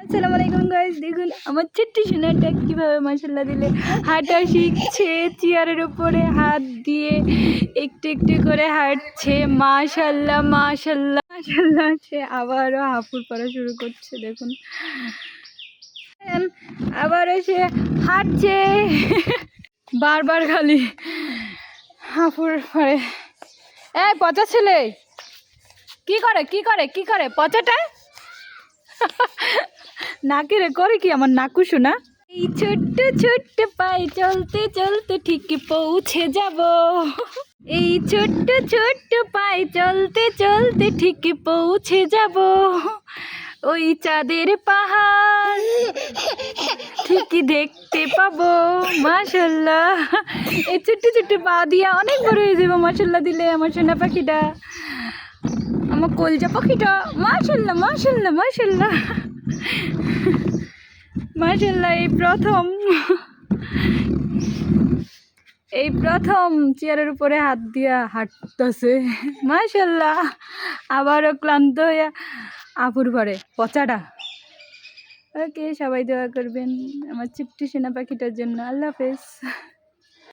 আসসালামু আলাইকুম গাইস, দেখুন আমার ছোট্ট সোনাটা কীভাবে মাশাল্লাহ দিলে হাঁটা শিখছে। চেয়ারের উপরে হাত দিয়ে একটু একটু করে হাঁটছে। মাশাল্লাহ মাশাল্লাহ মাশাল্লাহ। সে আবারও হাঁপুর পড়া শুরু করছে। দেখুন আবারও সে হাঁটছে বারবার, খালি হাঁপুর পড়ে। এই পচা ছেলে কি করে কি করে কি করে পচাটা নাকে রে করে কি আমার নাকুশু না। এই ছোট্ট ছোট্ট পায়ে চলতে চলতে ঠিক পৌঁছে যাব। এই ছোট্ট ছোট্ট পায়ে চলতে চলতে ঠিক পৌঁছে যাব। ওই চাঁদের পাহাড় ঠিকই দেখতে পাবো। মাশাল্লাহ, এই ছোট্ট ছোট্ট পা দিয়া অনেক বড় হয়ে যাবো মাশাল্লাহ দিলে আমার সোনা পাখিটা, আমার কলজা পাখিটা। মাশাল্লাহ মাশাল্লাহ মাশাল্লাহ মাশাল্লাহ। এই প্রথম চেয়ারের উপরে হাত দিয়া হাঁটতেছে। মাশাল্লাহ, আবারও ক্লান্ত হয়ে আপুর ঘরে পচাটা। ওকে, সবাই দোয়া করবেন আমার ছোট্ট সোনা পাখিটার জন্য। আল্লাহ হাফেজ।